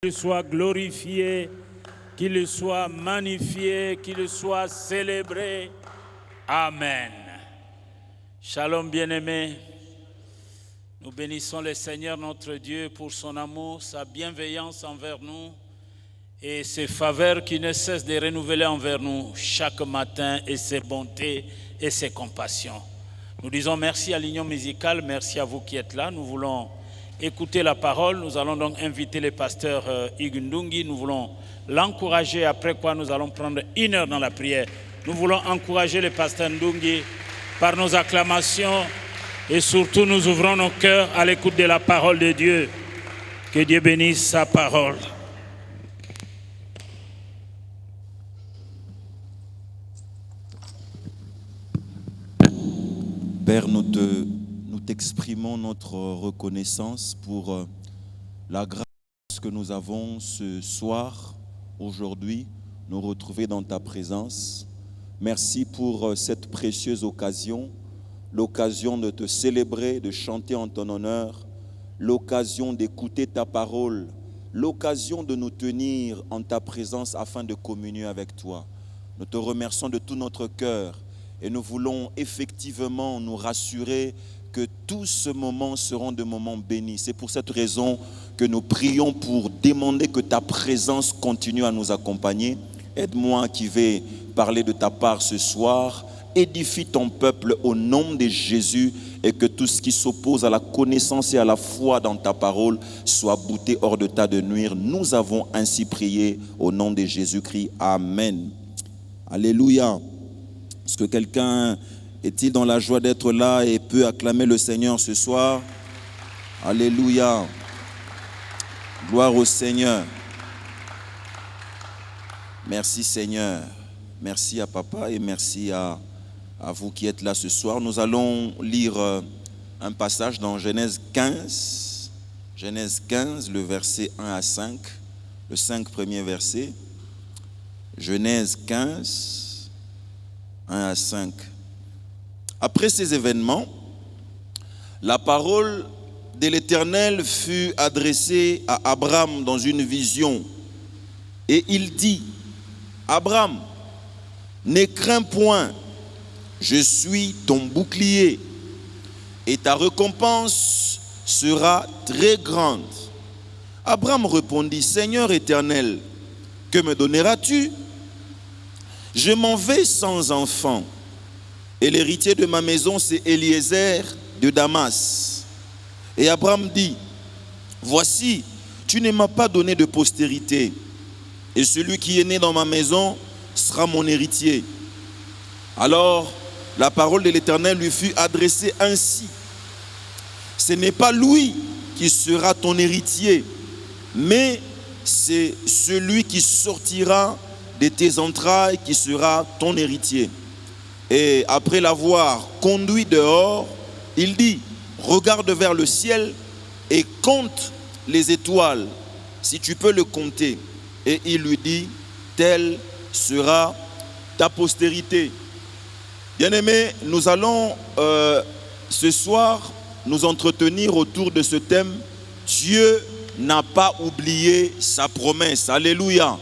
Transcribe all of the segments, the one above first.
Qu'il soit glorifié, qu'il soit magnifié, qu'il soit célébré. Amen. Shalom bien-aimés. Nous bénissons le Seigneur notre Dieu pour son amour, sa bienveillance envers nous et ses faveurs qui ne cessent de renouveler envers nous chaque matin et ses bontés et ses compassions. Nous disons merci à l'Union musicale, merci à vous qui êtes là. Nous voulons écouter la parole. Nous allons donc inviter le pasteur Igundungi. Nous voulons l'encourager, après quoi nous allons prendre 1 heure dans la prière. Nous voulons encourager le pasteur Ndungi par nos acclamations et surtout nous ouvrons nos cœurs à l'écoute de la parole de Dieu. Que Dieu bénisse sa parole. Père, nous t'exprimons notre reconnaissance pour la grâce que nous avons ce soir, aujourd'hui, nous retrouver dans ta présence. Merci pour cette précieuse occasion, l'occasion de te célébrer, de chanter en ton honneur, l'occasion d'écouter ta parole, l'occasion de nous tenir en ta présence afin de communier avec toi. Nous te remercions de tout notre cœur. Et nous voulons effectivement nous rassurer que tous ces moments seront des moments bénis. C'est pour cette raison que nous prions pour demander que ta présence continue à nous accompagner. Aide-moi qui vais parler de ta part ce soir. Édifie ton peuple au nom de Jésus et que tout ce qui s'oppose à la connaissance et à la foi dans ta parole soit bouté hors de ta de nuire. Nous avons ainsi prié au nom de Jésus-Christ. Amen. Alléluia. Est-ce que quelqu'un est-il dans la joie d'être là et peut acclamer le Seigneur ce soir? Alléluia. Gloire au Seigneur. Merci Seigneur. Merci à Papa et merci à vous qui êtes là ce soir. Nous allons lire un passage dans Genèse 15. Genèse 15, le verset 1 à 5. Le 5 premiers versets. Genèse 15. 1 à 5. Après ces événements, la parole de l'Éternel fut adressée à Abraham dans une vision. Et il dit, Abraham, ne crains point, je suis ton bouclier, et ta récompense sera très grande. Abraham répondit, Seigneur éternel, que me donneras-tu? Je m'en vais sans enfant, et l'héritier de ma maison, c'est Eliezer de Damas. Et Abraham dit, voici, tu ne m'as pas donné de postérité, et celui qui est né dans ma maison sera mon héritier. Alors, la parole de l'Éternel lui fut adressée ainsi. Ce n'est pas lui qui sera ton héritier, mais c'est celui qui sortira de tes entrailles qui sera ton héritier. Et après l'avoir conduit dehors, il dit, regarde vers le ciel et compte les étoiles, si tu peux le compter. Et il lui dit, telle sera ta postérité. Bien-aimés, nous allons ce soir nous entretenir autour de ce thème, Dieu n'a pas oublié sa promesse. Alléluia.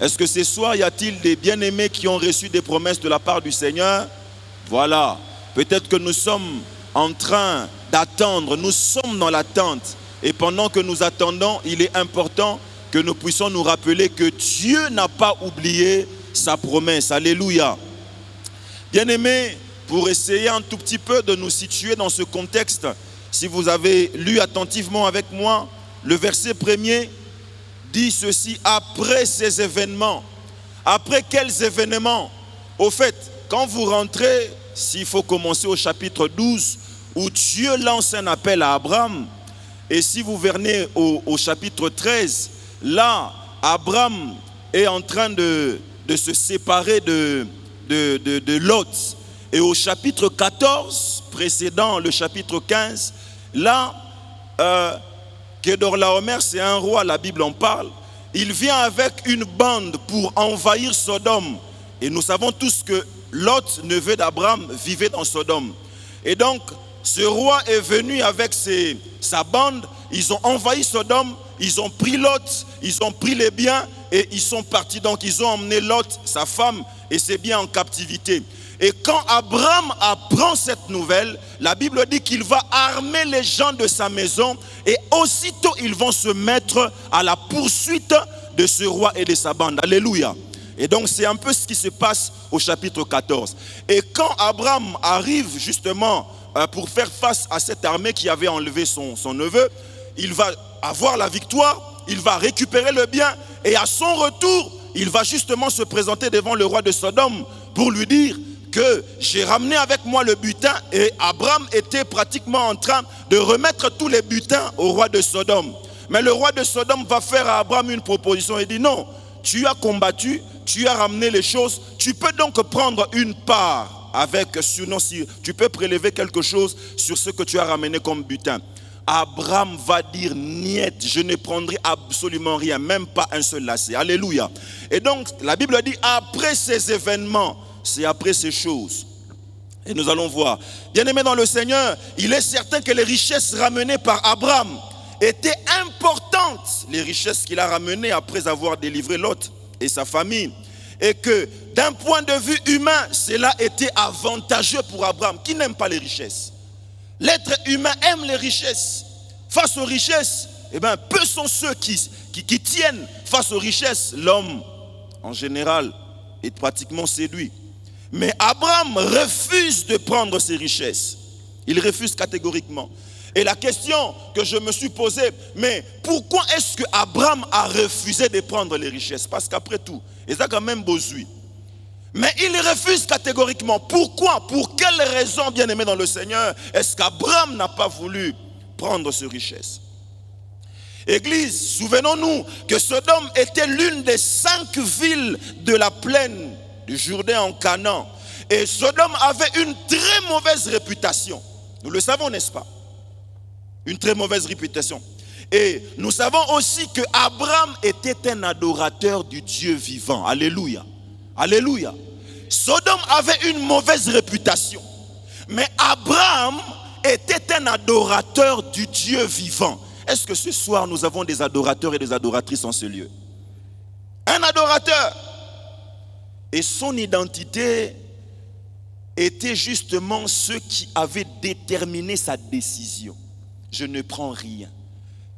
Est-ce que ce soir, y a-t-il des bien-aimés qui ont reçu des promesses de la part du Seigneur? Voilà. Peut-être que nous sommes en train d'attendre, nous sommes dans l'attente. Et pendant que nous attendons, il est important que nous puissions nous rappeler que Dieu n'a pas oublié sa promesse. Alléluia. Bien-aimés, pour essayer un tout petit peu de nous situer dans ce contexte, si vous avez lu attentivement avec moi, le verset premier dit ceci, après ces événements. Après quels événements? Au fait, quand vous rentrez, s'il faut commencer au chapitre 12, où Dieu lance un appel à Abraham, et si vous venez au chapitre 13, là, Abraham est en train de se séparer de Lot. Et au chapitre 14, précédant le chapitre 15, là, Kedorlaomer, c'est un roi, la Bible en parle. Il vient avec une bande pour envahir Sodome. Et nous savons tous que Lot, neveu d'Abraham, vivait dans Sodome. Et donc, ce roi est venu avec sa bande ils ont envahi Sodome, ils ont pris Lot, ils ont pris les biens et ils sont partis. Donc ils ont emmené Lot, sa femme et ses biens en captivité. Et quand Abraham apprend cette nouvelle, la Bible dit qu'il va armer les gens de sa maison et aussitôt ils vont se mettre à la poursuite de ce roi et de sa bande. Alléluia. Et donc c'est un peu ce qui se passe au chapitre 14. Et quand Abraham arrive justement pour faire face à cette armée qui avait enlevé son neveu, il va avoir la victoire, il va récupérer le bien et à son retour, il va justement se présenter devant le roi de Sodome pour lui dire que j'ai ramené avec moi le butin. Et Abraham était pratiquement en train de remettre tous les butins au roi de Sodome. Mais le roi de Sodome va faire à Abraham une proposition. Il dit non, tu as combattu, tu as ramené les choses, tu peux donc prendre une part avec, sinon si tu peux prélever quelque chose sur ce que tu as ramené comme butin. Abraham va dire niet, je ne prendrai absolument rien, même pas un seul lacet. Alléluia. Et donc la Bible dit après ces événements, c'est après ces choses. Et nous allons voir. Bien-aimés dans le Seigneur, il est certain que les richesses ramenées par Abraham étaient importantes. Les richesses qu'il a ramenées après avoir délivré Lot et sa famille. Et que d'un point de vue humain, cela était avantageux pour Abraham, qui n'aime pas les richesses. L'être humain aime les richesses. Face aux richesses, peu sont ceux qui tiennent face aux richesses. L'homme, en général, est pratiquement séduit. Mais Abraham refuse de prendre ces richesses. Il refuse catégoriquement. Et la question que je me suis posée, mais pourquoi est-ce que Abraham a refusé de prendre les richesses? Parce qu'après tout, il a quand même besoin. Mais il refuse catégoriquement. Pourquoi? Pour quelle raison, bien-aimé dans le Seigneur, est-ce qu'Abraham n'a pas voulu prendre ces richesses? Église, souvenons-nous que Sodome était l'une des 5 villes de la plaine du Jourdain en Canaan. Et Sodome avait une très mauvaise réputation. Nous le savons, n'est-ce pas? Une très mauvaise réputation. Et nous savons aussi que Abraham était un adorateur du Dieu vivant. Alléluia. Alléluia. Sodome avait une mauvaise réputation. Mais Abraham était un adorateur du Dieu vivant. Est-ce que ce soir nous avons des adorateurs et des adoratrices en ce lieu? Un adorateur. Et son identité était justement ce qui avait déterminé sa décision. Je ne prends rien.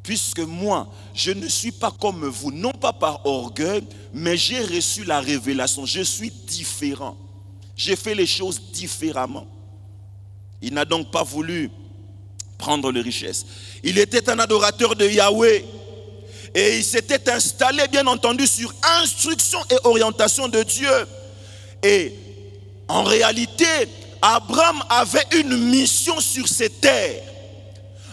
Puisque moi, je ne suis pas comme vous, non pas par orgueil, mais j'ai reçu la révélation. Je suis différent. J'ai fait les choses différemment. Il n'a donc pas voulu prendre les richesses. Il était un adorateur de Yahweh. Et il s'était installé, bien entendu, sur instruction et orientation de Dieu. Et en réalité, Abraham avait une mission sur ces terres.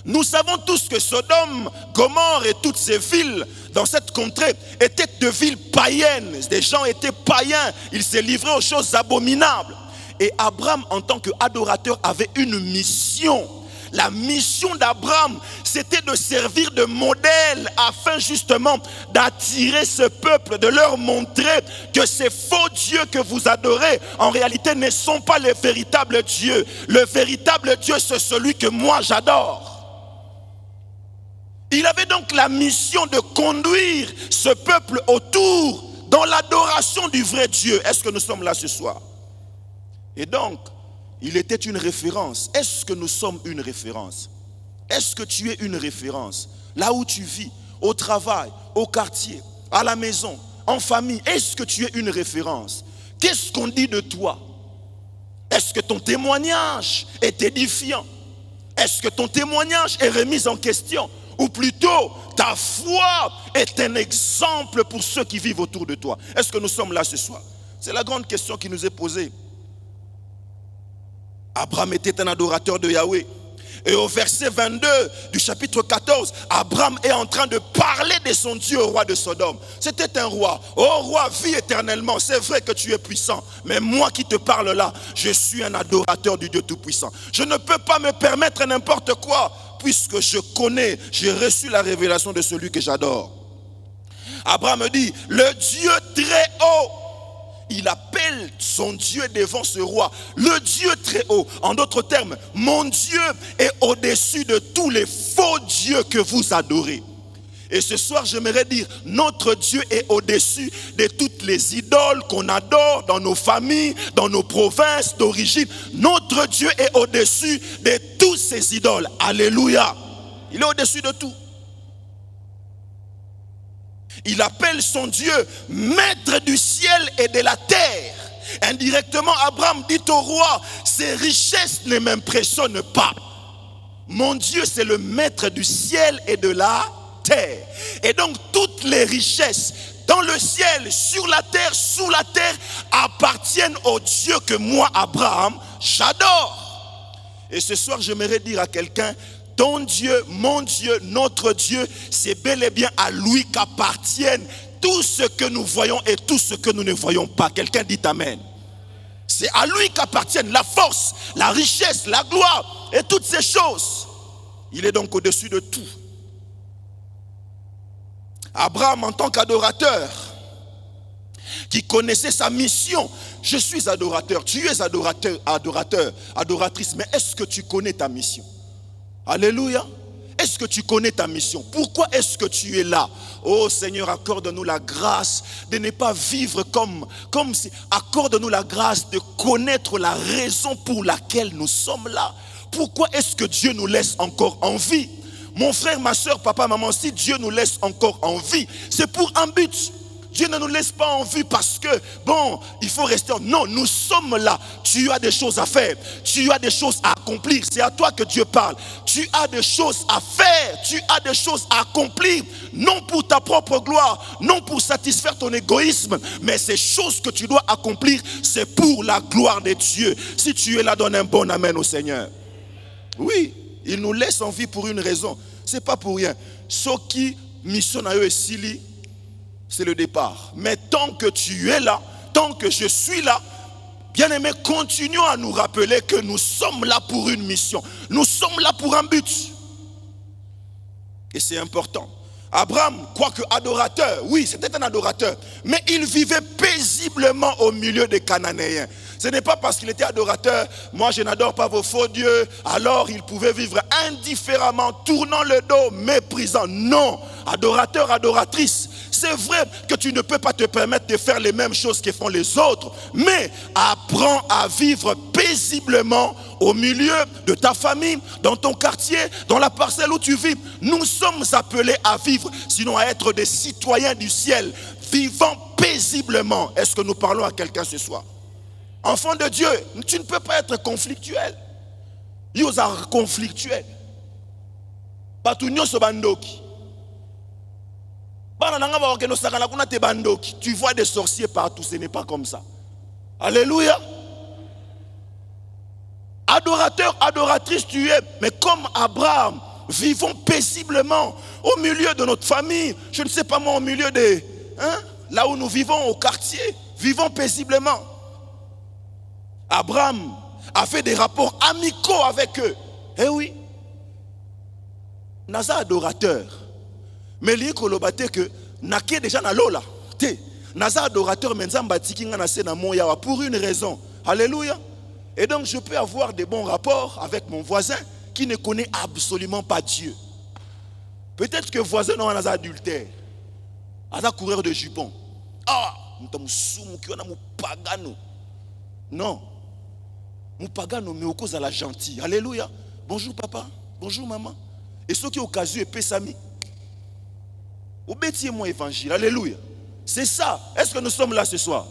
Nous savons tous que Sodome, Gomorrhe et toutes ces villes dans cette contrée étaient de villes païennes. Des gens étaient païens, ils se livraient aux choses abominables. Et Abraham, en tant qu'adorateur, avait une mission. La mission d'Abraham, c'était de servir de modèle afin justement d'attirer ce peuple, de leur montrer que ces faux dieux que vous adorez, en réalité ne sont pas les véritables dieux. Le véritable Dieu, c'est celui que moi j'adore. Il avait donc la mission de conduire ce peuple autour dans l'adoration du vrai Dieu. Est-ce que nous sommes là ce soir? Et donc, il était une référence. Est-ce que nous sommes une référence? Est-ce que tu es une référence? Là où tu vis, au travail, au quartier, à la maison, en famille, est-ce que tu es une référence? Qu'est-ce qu'on dit de toi? Est-ce que ton témoignage est édifiant? Est-ce que ton témoignage est remis en question? Ou plutôt, ta foi est un exemple pour ceux qui vivent autour de toi. Est-ce que nous sommes là ce soir? C'est la grande question qui nous est posée. Abraham était un adorateur de Yahweh. Et au verset 22 du chapitre 14, Abraham est en train de parler de son Dieu au roi de Sodome. C'était un roi. Oh roi, vis éternellement. C'est vrai que tu es puissant. Mais moi qui te parle là, je suis un adorateur du Dieu Tout-Puissant. Je ne peux pas me permettre n'importe quoi, puisque je connais, j'ai reçu la révélation de celui que j'adore. Abraham dit, le Dieu très haut. Il appelle son Dieu devant ce roi, le Dieu très haut. En d'autres termes, mon Dieu est au-dessus de tous les faux dieux que vous adorez. Et ce soir, j'aimerais dire, notre Dieu est au-dessus de toutes les idoles qu'on adore dans nos familles, dans nos provinces d'origine. Notre Dieu est au-dessus de toutes ces idoles. Alléluia. Il est au-dessus de tout. Il appelle son Dieu maître du ciel et de la terre. Indirectement, Abraham dit au roi, ces richesses ne m'impressionnent pas. Mon Dieu, c'est le maître du ciel et de la terre. Et donc, toutes les richesses dans le ciel, sur la terre, sous la terre, appartiennent au Dieu que moi, Abraham, j'adore. Et ce soir, j'aimerais dire à quelqu'un, ton Dieu, mon Dieu, notre Dieu, c'est bel et bien à lui qu'appartiennent tout ce que nous voyons et tout ce que nous ne voyons pas. Quelqu'un dit amen. C'est à lui qu'appartiennent la force, la richesse, la gloire et toutes ces choses. Il est donc au-dessus de tout. Abraham, en tant qu'adorateur, qui connaissait sa mission, je suis adorateur, tu es adorateur, adoratrice, mais est-ce que tu connais ta mission? Alléluia. Est-ce que tu connais ta mission? Pourquoi est-ce que tu es là? Oh Seigneur, accorde-nous la grâce de ne pas vivre comme si... Accorde-nous la grâce de connaître la raison pour laquelle nous sommes là. Pourquoi est-ce que Dieu nous laisse encore en vie? Mon frère, ma soeur, papa, maman, si Dieu nous laisse encore en vie, c'est pour un but. Dieu ne nous laisse pas en vie parce que, bon, il faut rester. Non, nous sommes là. Tu as des choses à faire. Tu as des choses à accomplir. C'est à toi que Dieu parle. Tu as des choses à faire. Tu as des choses à accomplir. Non pour ta propre gloire. Non pour satisfaire ton égoïsme. Mais ces choses que tu dois accomplir, c'est pour la gloire de Dieu. Si tu es là, donne un bon amen au Seigneur. Oui, il nous laisse en vie pour une raison. C'est pas pour rien. Ce qui mission à eux et Sili, c'est le départ. Mais tant que tu es là, tant que je suis là, bien-aimés, continuons à nous rappeler que nous sommes là pour une mission. Nous sommes là pour un but. Et c'est important. Abraham, quoique adorateur, oui, c'était un adorateur, mais il vivait paisiblement au milieu des Cananéens. Ce n'est pas parce qu'il était adorateur, moi je n'adore pas vos faux dieux, alors il pouvait vivre indifféremment, tournant le dos, méprisant. Non, adorateur, adoratrice, c'est vrai que tu ne peux pas te permettre de faire les mêmes choses que font les autres, mais apprends à vivre paisiblement au milieu de ta famille, dans ton quartier, dans la parcelle où tu vis. Nous sommes appelés à vivre, sinon à être des citoyens du ciel, vivant paisiblement. Est-ce que nous parlons à quelqu'un ce soir? Enfant de Dieu, tu ne peux pas être conflictuel. Ils are conflictuel. Tu vois des sorciers partout, ce n'est pas comme ça. Alléluia. Adorateur, adoratrice tu es, mais comme Abraham, vivons paisiblement au milieu de notre famille, je ne sais pas moi, au milieu de... là où nous vivons, au quartier, vivons paisiblement. Abraham a fait des rapports amicaux avec eux. Eh oui. Naza adorateur. Mais li kolobate que naké déjà na lola. Te. Naza adorateur mais nzamba tikinga na se na moya pour une raison. Alléluia. Et donc je peux avoir des bons rapports avec mon voisin qui ne connaît absolument pas Dieu. Peut-être que voisin non naza adultère. Naza coureur de jupons. Ah, mutamusumu ki wana mupagano. Non. Mupagano mais au cause à la gentille. Alléluia. Bonjour papa, bonjour maman. Et ceux qui ont occasion et pesami. Obétiez mon évangile. Alléluia. C'est ça. Est-ce que nous sommes là ce soir?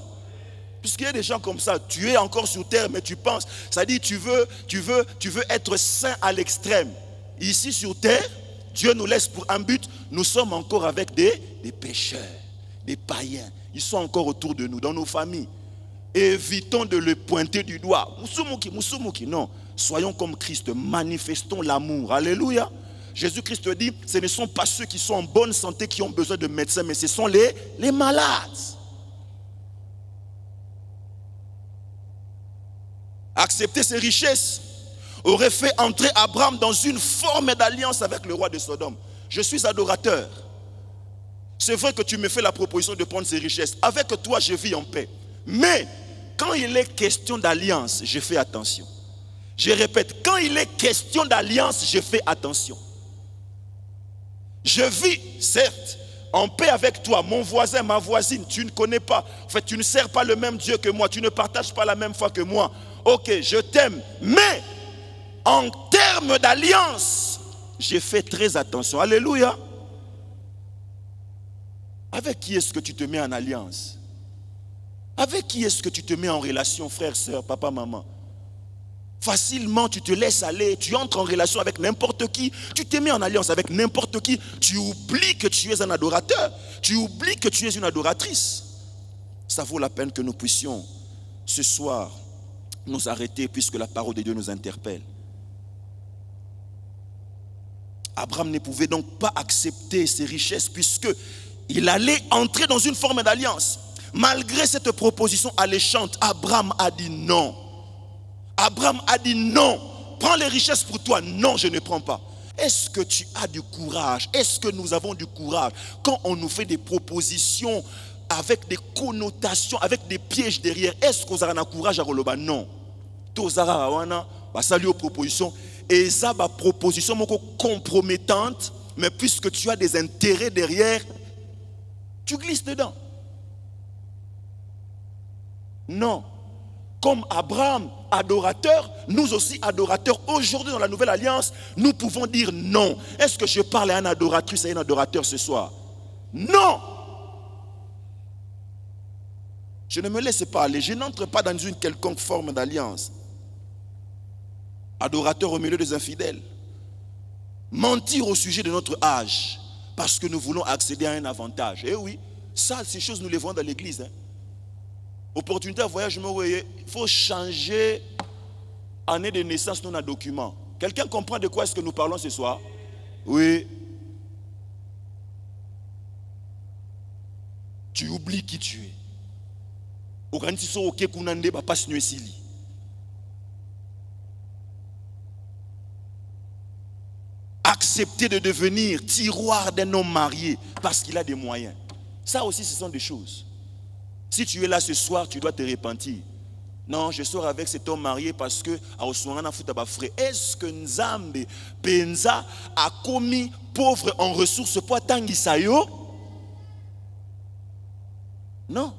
Puisqu'il y a des gens comme ça, tu es encore sur terre, mais tu penses, ça dit tu veux être saint à l'extrême. Ici sur terre, Dieu nous laisse pour un but, nous sommes encore avec des pécheurs, des païens. Ils sont encore autour de nous, dans nos familles. Évitons de le pointer du doigt. Moussoumouki, non. Soyons comme Christ, manifestons l'amour. Alléluia. Jésus-Christ dit, ce ne sont pas ceux qui sont en bonne santé qui ont besoin de médecins, mais ce sont les malades. Accepter ces richesses aurait fait entrer Abraham dans une forme d'alliance avec le roi de Sodome. Je suis adorateur. C'est vrai que tu me fais la proposition de prendre ces richesses. Avec toi, je vis en paix. Mais quand il est question d'alliance, je fais attention. Je répète, quand il est question d'alliance, je fais attention. Je vis, certes, en paix avec toi, mon voisin, ma voisine, tu ne connais pas. En fait, tu ne sers pas le même Dieu que moi, tu ne partages pas la même foi que moi. Ok, je t'aime, mais en termes d'alliance, j'ai fait très attention. Alléluia. Avec qui est-ce que tu te mets en alliance? Avec qui est-ce que tu te mets en relation, frère, soeur, papa, maman? Facilement, tu te laisses aller, tu entres en relation avec n'importe qui, tu te mets en alliance avec n'importe qui, tu oublies que tu es un adorateur, tu oublies que tu es une adoratrice. Ça vaut la peine que nous puissions ce soir nous arrêter puisque la parole de Dieu nous interpelle. Abraham ne pouvait donc pas accepter ses richesses puisque il allait entrer dans une forme d'alliance. Malgré cette proposition alléchante, Abraham a dit non. Abraham a dit non. Prends les richesses pour toi. Non, je ne prends pas. Est-ce que tu as du courage? Est-ce que nous avons du courage quand on nous fait des propositions avec des connotations, avec des pièges derrière? Est-ce qu'on a un courage à relever? Non. Tozara wana, salut aux propositions. Et ça, ma proposition compromettante, mais puisque tu as des intérêts derrière, tu glisses dedans. Non. Comme Abraham, adorateur, nous aussi adorateurs, aujourd'hui dans la nouvelle alliance, nous pouvons dire non. Est-ce que je parle à un adoratrice et à un adorateur ce soir? Non. Je ne me laisse pas aller, je n'entre pas dans une quelconque forme d'alliance. Adorateur au milieu des infidèles. Mentir au sujet de notre âge, parce que nous voulons accéder à un avantage. Eh oui, ça, ces choses, nous les voyons dans l'église. Opportunité à voyage, il faut changer année de naissance dans un document. Quelqu'un comprend de quoi est-ce que nous parlons ce soir? Oui. Tu oublies qui tu es. Accepter de devenir tiroir d'un homme marié parce qu'il a des moyens. Ça aussi, ce sont des choses. Si tu es là ce soir, tu dois te repentir. Non, je sors avec cet homme marié parce que est-ce que Nzambe Penza a commis pauvre en ressources pour atteindre yo? Non.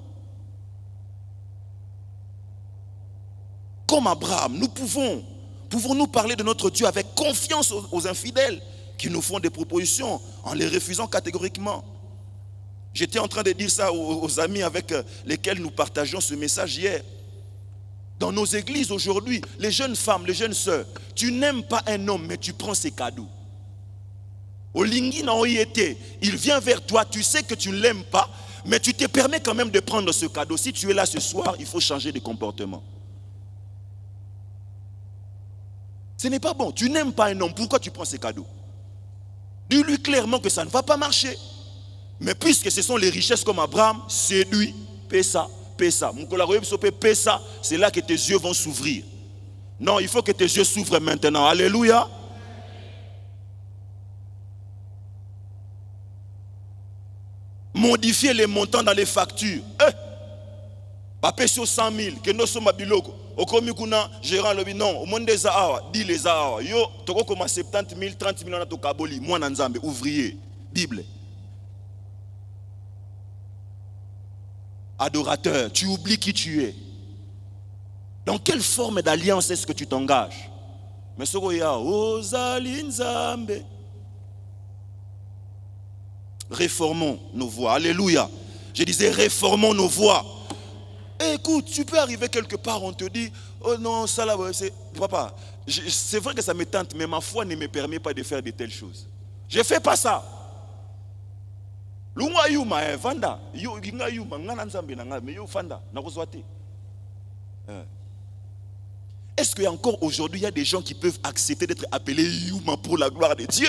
Comme Abraham, nous pouvons-nous parler de notre Dieu avec confiance aux infidèles qui nous font des propositions en les refusant catégoriquement. J'étais en train de dire ça aux amis avec lesquels nous partageons ce message hier. Dans nos églises aujourd'hui, les jeunes femmes, les jeunes sœurs, tu n'aimes pas un homme, mais tu prends ses cadeaux. Il vient vers toi, tu sais que tu ne l'aimes pas, mais tu te permets quand même de prendre ce cadeau. Si tu es là ce soir, il faut changer de comportement. Ce n'est pas bon. Tu n'aimes pas un homme, pourquoi tu prends ses cadeaux? Dis-lui clairement que ça ne va pas marcher. Mais puisque ce sont les richesses comme Abraham, séduit, paie ça, paie ça. C'est là que tes yeux vont s'ouvrir. Non, il faut que tes yeux s'ouvrent maintenant. Alléluia. Modifier les montants dans les factures. Pape sur 100 000, que nous sommes à Biloko. Au comikuna, gérant le non, au monde des Ahawa, dit les Ahawa. Yo, toko comme 70 000, 30 000 on a Kaboli. Moi, Nanzambe, ouvrier, Bible. Adorateur, tu oublies qui tu es. Dans quelle forme d'alliance est-ce que tu t'engages? Mais ce qu'il y a, Ozalinzambe. Réformons nos voix. Alléluia. Je disais, réformons nos voix. Écoute, tu peux arriver quelque part, on te dit, oh non, ça là, c'est... Papa, c'est vrai que ça me tente, mais ma foi ne me permet pas de faire de telles choses. Je ne fais pas ça. Est-ce qu'encore aujourd'hui, il y a des gens qui peuvent accepter d'être appelés Yuma pour la gloire de Dieu?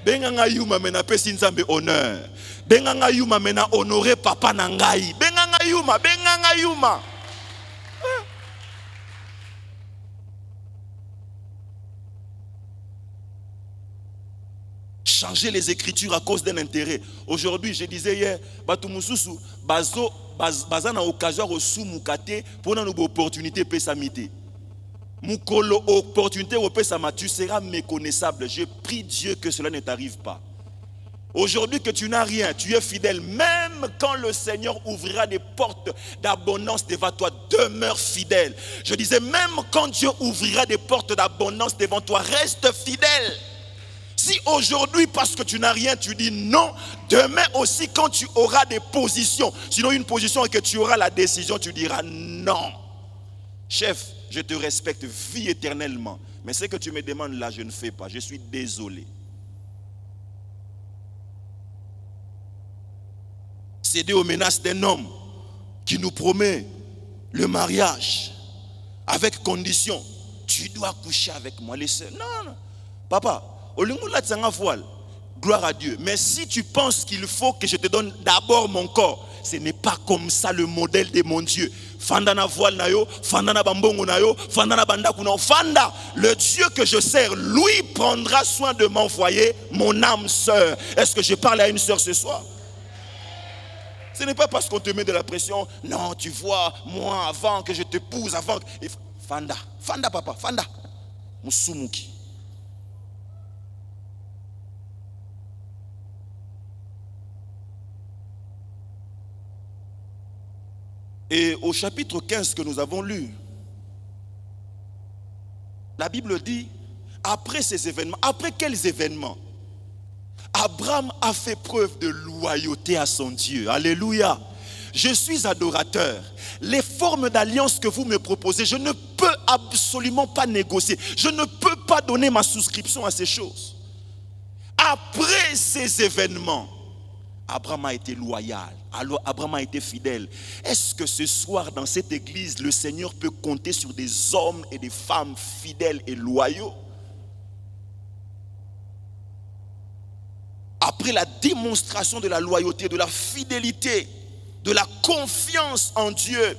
Benganga Yuma mena pesi nzambe honneur. Benganga Yuma mena honorer papa nangai. Benganga Yuma, Benganga Yuma. Changer les écritures à cause d'un intérêt. Aujourd'hui, je disais hier, Batumususu, bazana occasion reçu mukate pour une opportunité pesamité. Mukolo opportunité au pesamatu sera méconnaissable. Je prie Dieu que cela ne t'arrive pas. Aujourd'hui que tu n'as rien, tu es fidèle. Même quand le Seigneur ouvrira des portes d'abondance devant toi, demeure fidèle. Je disais, même quand Dieu ouvrira des portes d'abondance devant toi, reste fidèle. Si aujourd'hui, parce que tu n'as rien, tu dis non, demain aussi, quand tu auras des positions, sinon une position et que tu auras la décision, tu diras non. Chef, je te respecte, vis éternellement. Mais ce que tu me demandes là, je ne fais pas. Je suis désolé. Céder aux menaces d'un homme qui nous promet le mariage avec condition. Tu dois coucher avec moi, les sœurs. Non, non. Papa, gloire à Dieu. Mais si tu penses qu'il faut que je te donne d'abord mon corps, ce n'est pas comme ça le modèle de mon Dieu. Fanda voile na yo, fanda na bambongo na yo, fanda na bandaku na yo, fanda. Le Dieu que je sers, lui prendra soin de mon foyer, mon âme sœur. Est-ce que je parle à une sœur ce soir? Ce n'est pas parce qu'on te met de la pression. Non, tu vois, moi, avant que je t'épouse, avant... Fanda, fanda papa, fanda. Musumuki. Et au chapitre 15 que nous avons lu, la Bible dit, après ces événements, après quels événements? Abraham a fait preuve de loyauté à son Dieu. Alléluia. Je suis adorateur. Les formes d'alliance que vous me proposez, je ne peux absolument pas négocier. Je ne peux pas donner ma souscription à ces choses. Après ces événements, Abraham a été loyal. Alors Abraham a été fidèle. Est-ce que ce soir dans cette église, le Seigneur peut compter sur des hommes et des femmes fidèles et loyaux? Après la démonstration de la loyauté, de la fidélité, de la confiance en Dieu,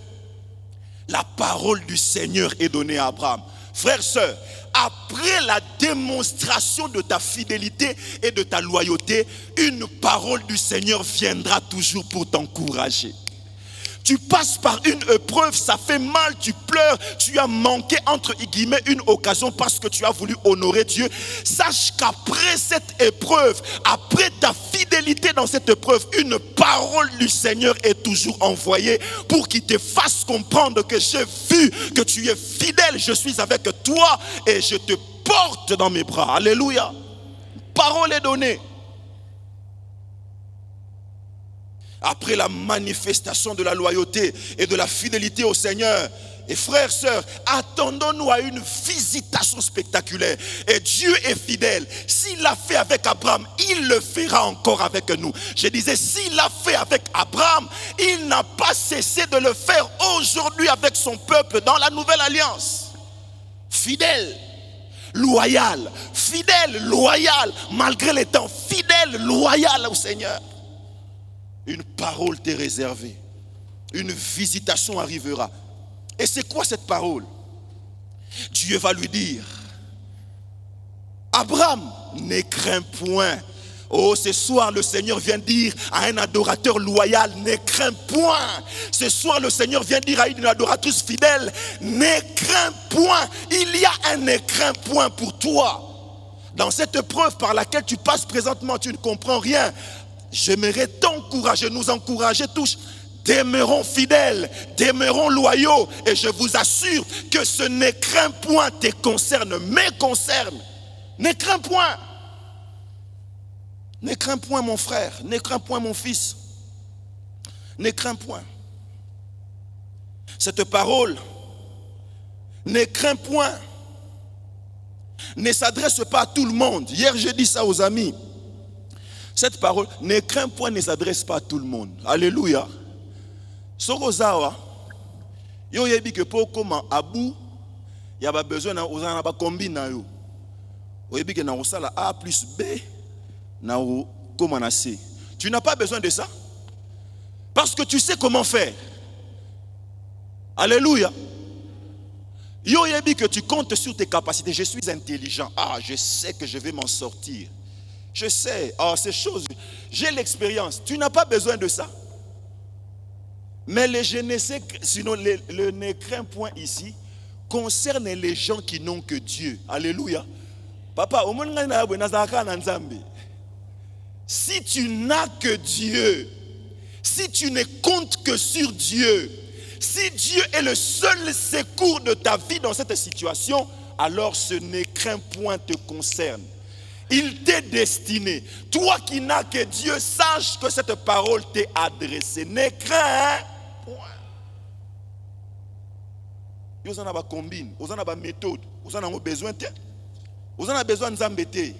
la parole du Seigneur est donnée à Abraham. Frères, sœurs, après la démonstration de ta fidélité et de ta loyauté, une parole du Seigneur viendra toujours pour t'encourager. Tu passes par une épreuve, ça fait mal, tu pleures, tu as manqué entre guillemets une occasion parce que tu as voulu honorer Dieu. Sache qu'après cette épreuve, après ta fidélité dans cette épreuve, une parole du Seigneur est toujours envoyée pour qu'il te fasse comprendre que j'ai vu que tu es fidèle, je suis avec toi et je te porte dans mes bras. Alléluia. Parole est donnée. Après la manifestation de la loyauté et de la fidélité au Seigneur, et frères, sœurs, attendons-nous à une visitation spectaculaire. Et Dieu est fidèle. S'il l'a fait avec Abraham, il le fera encore avec nous. Je disais, s'il l'a fait avec Abraham, il n'a pas cessé de le faire aujourd'hui avec son peuple dans la nouvelle alliance. Fidèle, loyal, malgré les temps, fidèle, loyal au Seigneur. Une parole t'est réservée. Une visitation arrivera. Et c'est quoi cette parole? Dieu va lui dire, Abraham, ne crains point. Oh, ce soir, le Seigneur vient dire à un adorateur loyal, ne crains point. Ce soir, le Seigneur vient dire à une adoratrice fidèle, ne crains point. Il y a un ne crains point pour toi. Dans cette épreuve par laquelle tu passes présentement, tu ne comprends rien. J'aimerais t'encourager, nous encourager tous. Demeurons fidèles, demeurons loyaux. Et je vous assure que ce ne crains point te concerne, me concerne. Ne crains point. Ne crains point mon frère, ne crains point mon fils. Ne crains point. Cette parole, ne crains point, ne s'adresse pas à tout le monde. Hier, j'ai dit ça aux amis. Cette parole, ne crains point, ne s'adresse pas à tout le monde. Alléluia. Sokozawa, yo yebi que pour comment abou, il y a besoin de combiner na yo. Yebi que na osala A plus B, na comment na C. Tu n'as pas besoin de ça, parce que tu sais comment faire. Alléluia. Yo yebi que tu comptes sur tes capacités. Je suis intelligent. Ah, je sais que je vais m'en sortir. Je sais. Ah, ces choses, j'ai l'expérience. Tu n'as pas besoin de ça. Mais le je ne sais, sinon le ne crains point ici concerne les gens qui n'ont que Dieu. Alléluia. Papa, si tu n'as que Dieu, si tu ne comptes que sur Dieu, si Dieu est le seul secours de ta vie dans cette situation, alors ce n'écrin point te concerne. Il t'est destiné. Toi qui n'as que Dieu, sache que cette parole t'est adressée. N'écrin point. Vous en avez combine, vous en avez méthode, vous en avez besoin. Vous en avez besoin de Zambété.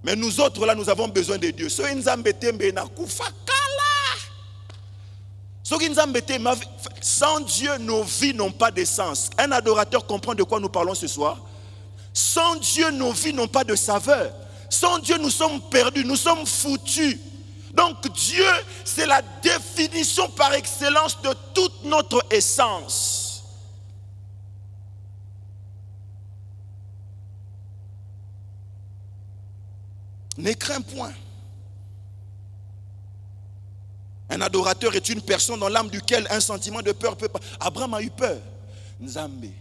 Mais nous autres là, nous avons besoin de Dieu. Ceux qui Zambété, sans Dieu, nos vies n'ont pas de sens. Un adorateur comprend de quoi nous parlons ce soir. Sans Dieu, nos vies n'ont pas de saveur. Sans Dieu, nous sommes perdus, nous sommes foutus. Donc Dieu, c'est la définition par excellence de toute notre essence. Ne crains point. Un adorateur est une personne dans l'âme duquel un sentiment de peur peut pas. Abraham a eu peur. Nzambé,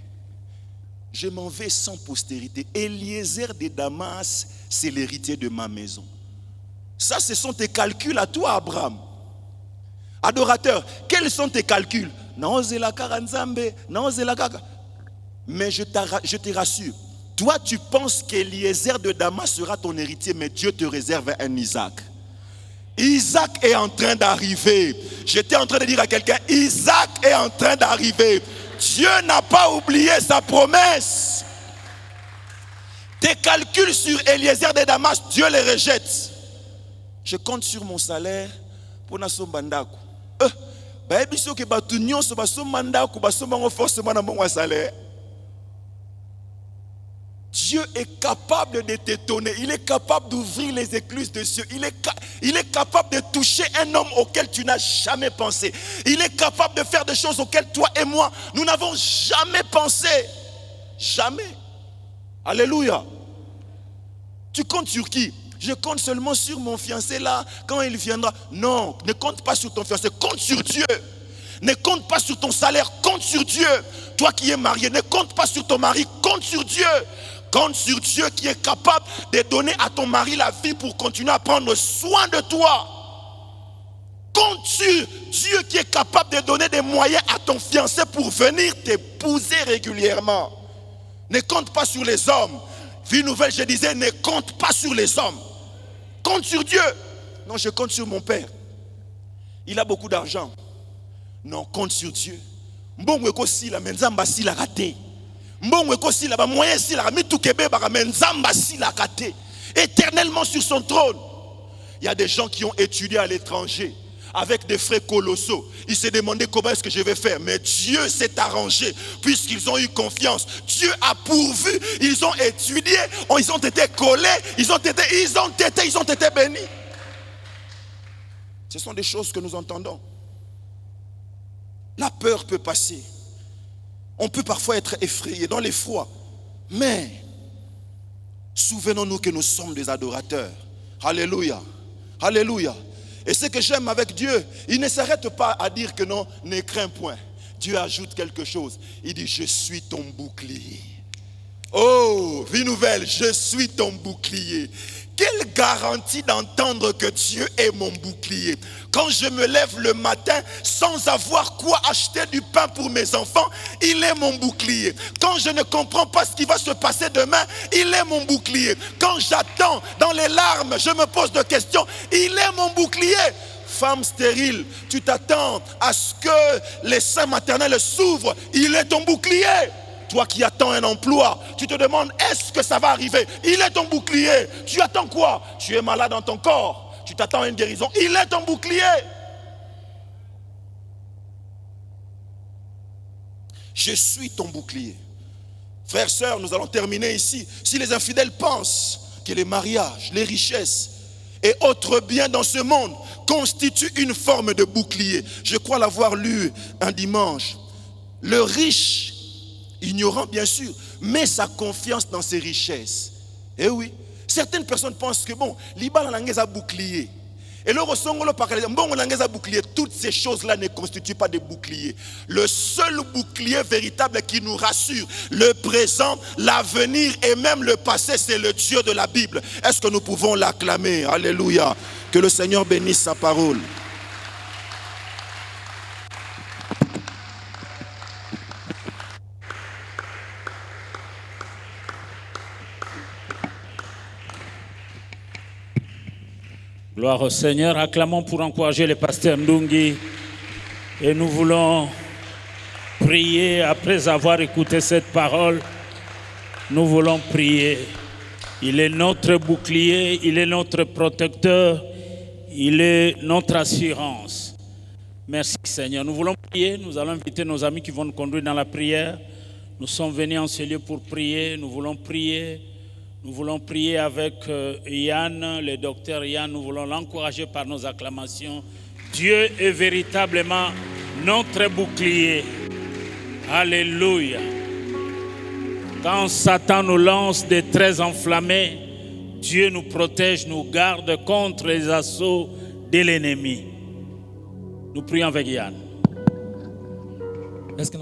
je m'en vais sans postérité. Eliezer de Damas, c'est l'héritier de ma maison. Ça, ce sont tes calculs à toi, Abraham. Adorateur, quels sont tes calculs? Mais je te rassure, toi tu penses qu'Eliezer de Damas sera ton héritier, mais Dieu te réserve un Isaac. Isaac est en train d'arriver. J'étais en train de dire à quelqu'un, Isaac est en train d'arriver. Dieu n'a pas oublié sa promesse. Tes calculs sur Eliezer de Damas, Dieu les rejette. Je compte sur mon salaire pour Nasombandako. Dieu est capable de t'étonner. Il est capable d'ouvrir les écluses de cieux. Il est capable de toucher un homme auquel tu n'as jamais pensé. Il est capable de faire des choses auxquelles toi et moi, nous n'avons jamais pensé. Jamais. Alléluia. Tu comptes sur qui? Je compte seulement sur mon fiancé là, quand il viendra. Non, ne compte pas sur ton fiancé, compte sur Dieu. Ne compte pas sur ton salaire, compte sur Dieu. Toi qui es marié, ne compte pas sur ton mari, compte sur Dieu. Compte sur Dieu qui est capable de donner à ton mari la vie pour continuer à prendre soin de toi. Compte sur Dieu qui est capable de donner des moyens à ton fiancé pour venir t'épouser régulièrement. Ne compte pas sur les hommes. Vie nouvelle, je disais, ne compte pas sur les hommes. Compte sur Dieu. Non, je compte sur mon père. Il a beaucoup d'argent. Non, compte sur Dieu. Mbongo si la menzamba si la raté. Mbongo si la ba moyen si la mi tout kebe ba menzamba si la raté. Éternellement sur son trône. Il y a des gens qui ont étudié à l'étranger avec des frais colossaux. Ils se demandaient comment est-ce que je vais faire. Mais Dieu s'est arrangé puisqu'ils ont eu confiance. Dieu a pourvu. Ils ont étudié, ils ont été collés, ils ont été bénis. Ce sont des choses que nous entendons. La peur peut passer. On peut parfois être effrayé dans l'effroi. Mais souvenons-nous que nous sommes des adorateurs. Alléluia. Alléluia. Et ce que j'aime avec Dieu, il ne s'arrête pas à dire que non, ne crains point. Dieu ajoute quelque chose. Il dit, je suis ton bouclier. Oh, vie nouvelle, je suis ton bouclier. Quelle garantie d'entendre que Dieu est mon bouclier. Quand je me lève le matin sans avoir quoi acheter du pain pour mes enfants, il est mon bouclier. Quand je ne comprends pas ce qui va se passer demain, il est mon bouclier. Quand j'attends dans les larmes, je me pose des questions, il est mon bouclier. Femme stérile, tu t'attends à ce que les seins maternels s'ouvrent, il est ton bouclier. Toi qui attends un emploi, tu te demandes, est-ce que ça va arriver? Il est ton bouclier. Tu attends quoi? Tu es malade dans ton corps. Tu t'attends à une guérison. Il est ton bouclier. Je suis ton bouclier. Frères, sœurs, nous allons terminer ici. Si les infidèles pensent que les mariages, les richesses et autres biens dans ce monde constituent une forme de bouclier, je crois l'avoir lu un dimanche. Le riche, ignorant bien sûr, met sa confiance dans ses richesses. Eh oui, certaines personnes pensent que bon, l'Iba la langue a bouclier. Et le ressongolo parler, bouclier, toutes ces choses-là ne constituent pas des boucliers. Le seul bouclier véritable qui nous rassure, le présent, l'avenir et même le passé, c'est le Dieu de la Bible. Est-ce que nous pouvons l'acclamer? Alléluia. Que le Seigneur bénisse sa parole. Gloire au Seigneur. Acclamons pour encourager le pasteur Ndungi. Et nous voulons prier après avoir écouté cette parole. Nous voulons prier. Il est notre bouclier, il est notre protecteur, il est notre assurance. Merci Seigneur. Nous voulons prier. Nous allons inviter nos amis qui vont nous conduire dans la prière. Nous sommes venus en ce lieu pour prier. Nous voulons prier. Nous voulons prier avec Yann, le docteur Yann. Nous voulons l'encourager par nos acclamations. Dieu est véritablement notre bouclier. Alléluia. Quand Satan nous lance des traits enflammés, Dieu nous protège, nous garde contre les assauts de l'ennemi. Nous prions avec Yann. Est-ce que